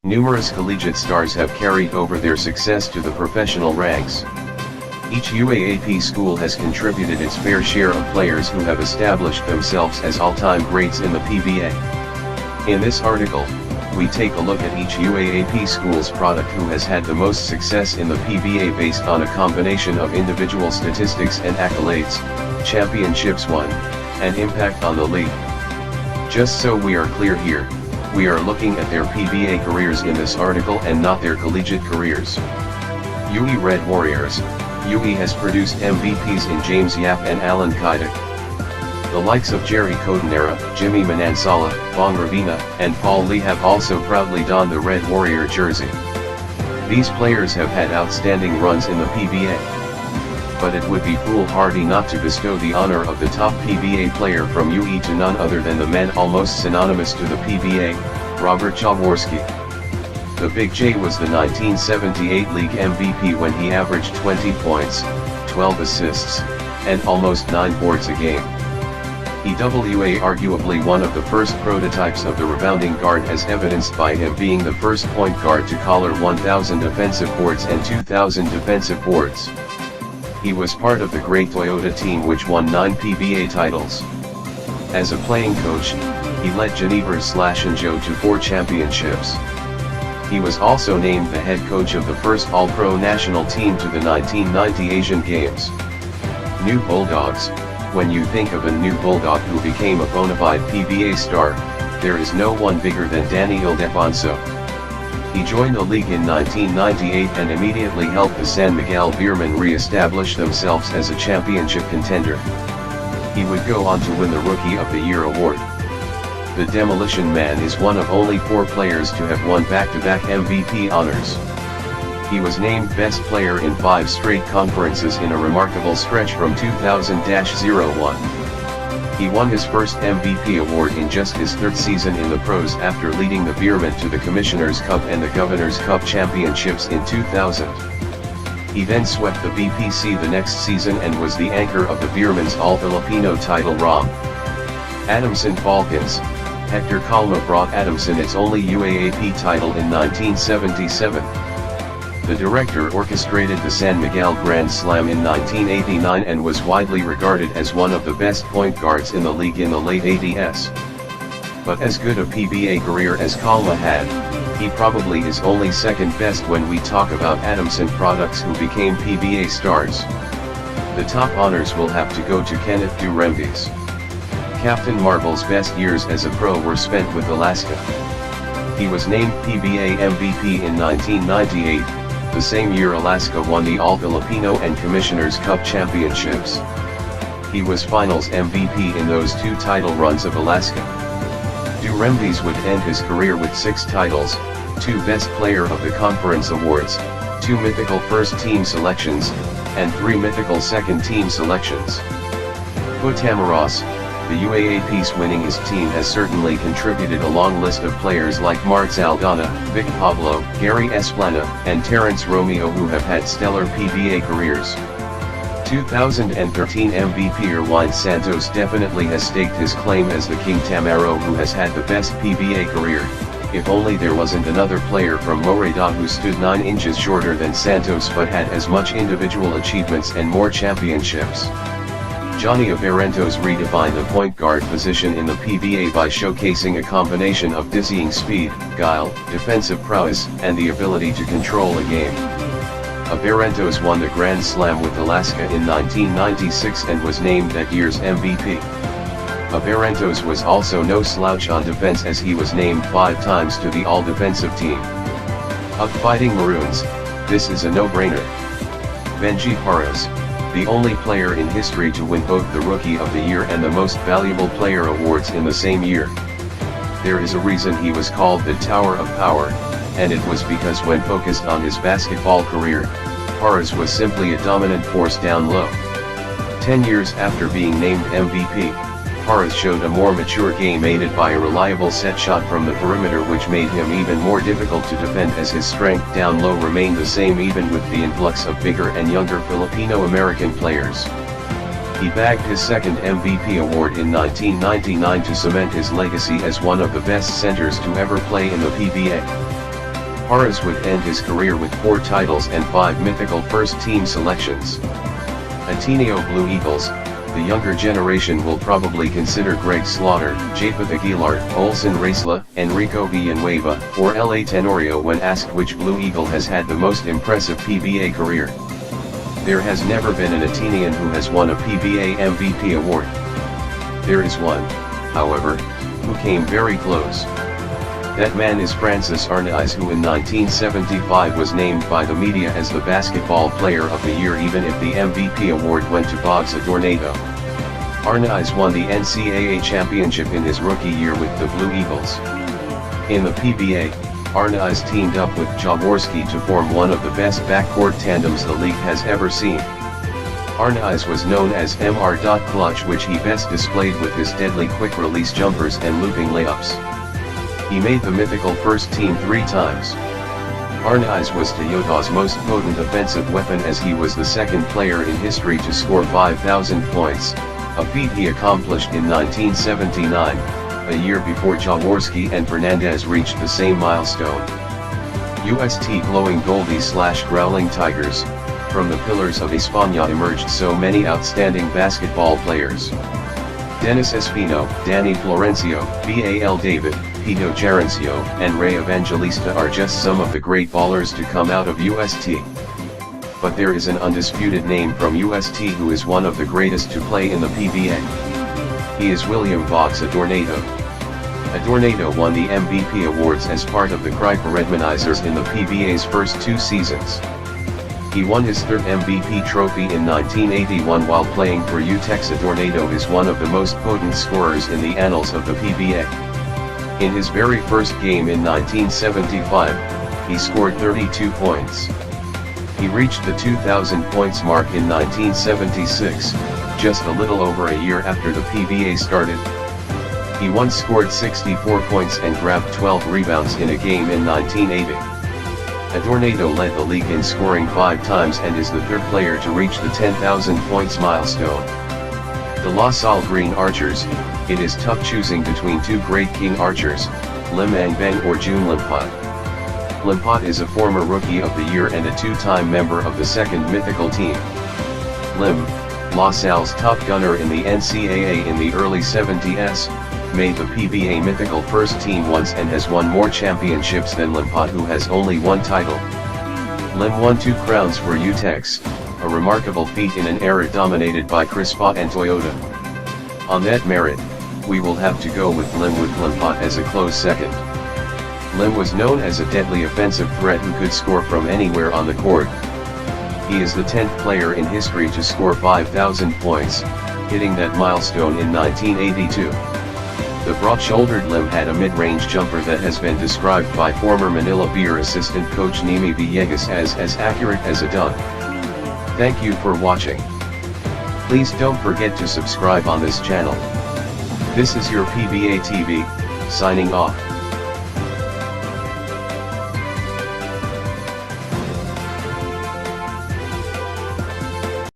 Numerous collegiate stars have carried over their success to the professional ranks. Each UAAP school has contributed its fair share of players who have established themselves as all-time greats in the PBA. In this article, we take a look at each UAAP school's product who has had the most success in the PBA based on a combination of individual statistics and accolades, championships won, and impact on the league. Just so we are clear here, we are looking at their PBA careers in this article and not their collegiate careers. UE Red Warriors. UE has produced MVPs in James Yap and Alan Kaidak. The likes of Jerry Codenera, Jimmy Manansala, Bong Ravina, and Paul Lee have also proudly donned the Red Warrior jersey. These players have had outstanding runs in the PBA. But it would be foolhardy not to bestow the honor of the top PBA player from UE to none other than the man almost synonymous to the PBA, Robert Jaworski. The Big J was the 1978 league MVP when he averaged 20 points, 12 assists, and almost 9 boards a game. EWA arguably one of the first prototypes of the rebounding guard as evidenced by him being the first point guard to collar 1,000 offensive boards and 2,000 defensive boards. He was part of the great Toyota team which won 9 PBA titles. As a playing coach, he led Geneva's Slashenjo to 4 championships. He was also named the head coach of the first All-Pro national team to the 1990 Asian Games. New Bulldogs. When you think of a new Bulldog who became a bona fide PBA star, there is no one bigger than Danny Ildefonso. He joined the league in 1998 and immediately helped the San Miguel Beermen re-establish themselves as a championship contender. He would go on to win the Rookie of the Year award. The Demolition Man is one of only 4 players to have won back-to-back MVP honors. He was named Best Player in 5 straight conferences in a remarkable stretch from 2000-01. He won his first MVP award in just his 3rd season in the pros after leading the Beermen to the Commissioner's Cup and the Governor's Cup championships in 2000. He then swept the BPC the next season and was the anchor of the Beermen's All-Filipino title run. Adamson Falcons. Hector Calma brought Adamson its only UAAP title in 1977. The director orchestrated the San Miguel Grand Slam in 1989 and was widely regarded as one of the best point guards in the league in the late 80s. But as good a PBA career as Calma had, he probably is only second best when we talk about Adamson products who became PBA stars. The top honors will have to go to Kenneth Duremdes. Captain Marvel's best years as a pro were spent with Alaska. He was named PBA MVP in 1998, the same year Alaska won the All-Filipino and Commissioner's Cup championships. He was finals MVP in those 2 title runs of Alaska. Duremdes would end his career with 6 titles, 2 Best Player of the Conference awards, 2 mythical first-team selections, and 3 mythical second-team selections. Tamaros. The UAAP's winningest team has certainly contributed a long list of players like Martz Aldana, Vic Pablo, Gary Esplana, and Terrence Romeo who have had stellar PBA careers. 2013 MVP Erwin Santos definitely has staked his claim as the King Tamaro who has had the best PBA career, if only there wasn't another player from Moreda who stood 9 inches shorter than Santos but had as much individual achievements and more championships. Johnny Averentos redefined the point guard position in the PBA by showcasing a combination of dizzying speed, guile, defensive prowess, and the ability to control a game. Averentos won the Grand Slam with Alaska in 1996 and was named that year's MVP. Averentos was also no slouch on defense as he was named 5 times to the All-Defensive Team. Fighting Maroons, this is a no-brainer. Benji Paras, the only player in history to win both the Rookie of the Year and the Most Valuable Player awards in the same year. There is a reason he was called the Tower of Power, and it was because when focused on his basketball career, Paras was simply a dominant force down low. 10 years after being named MVP, Paras showed a more mature game aided by a reliable set shot from the perimeter which made him even more difficult to defend as his strength down low remained the same even with the influx of bigger and younger Filipino-American players. He bagged his second MVP award in 1999 to cement his legacy as one of the best centers to ever play in the PBA. Harris would end his career with 4 titles and 5 mythical first-team selections. Ateneo Blue Eagles, the younger generation will probably consider Greg Slaughter, Japeth Aguilar, Olsen Racela, Enrico Villanueva, or L.A. Tenorio when asked which Blue Eagle has had the most impressive PBA career. There has never been an Atenean who has won a PBA MVP award. There is one, however, who came very close. That man is Francis Arnaiz, who in 1975 was named by the media as the Basketball Player of the Year even if the MVP award went to Boggs Adornado. Arnaiz won the NCAA championship in his rookie year with the Blue Eagles. In the PBA, Arnaiz teamed up with Jaworski to form one of the best backcourt tandems the league has ever seen. Arnaiz was known as Mr. Clutch, which he best displayed with his deadly quick-release jumpers and looping layups. He made the mythical first team 3 times. Arnaiz was Toyota's most potent offensive weapon as he was the second player in history to score 5,000 points, a feat he accomplished in 1979, a year before Jaworski and Fernandez reached the same milestone. UST glowing Goldie/growling Tigers, from the pillars of España emerged so many outstanding basketball players. Dennis Espino, Danny Florencio, Bal David, Pito Gerencio, and Ray Evangelista are just some of the great ballers to come out of UST. But there is an undisputed name from UST who is one of the greatest to play in the PBA. He is William Boggs Adornado. Adornado won the MVP awards as part of the Kruiper Redmanizers in the PBA's first 2 seasons. He won his 3rd MVP trophy in 1981 while playing for UTEX. Adornado is one of the most potent scorers in the annals of the PBA. In his very first game in 1975, he scored 32 points. He reached the 2,000 points mark in 1976, just a little over a year after the PBA started. He once scored 64 points and grabbed 12 rebounds in a game in 1980. Adornado led the league in scoring 5 times and is the 3rd player to reach the 10,000 points milestone. The La Salle Green Archers, it is tough choosing between 2 great king archers, Lim Ang Beng or June Limpot. Limpot is a former Rookie of the Year and a 2-time member of the 2nd mythical team. Lim, La Salle's top gunner in the NCAA in the early 70s, made the PBA mythical first team once and has won more championships than Limpot, who has only 1 title. Lim won 2 crowns for UTEX, a remarkable feat in an era dominated by Crispa and Toyota. On that merit, we will have to go with Lim, with Limpot as a close second. Lim was known as a deadly offensive threat who could score from anywhere on the court. He is the 10th player in history to score 5,000 points, hitting that milestone in 1982. The broad-shouldered Lim had a mid-range jumper that has been described by former Manila Beer assistant coach Nimi Villegas as accurate as a dunk. Thank you for watching. Please don't forget to subscribe on this channel. This is your PBA TV, signing off.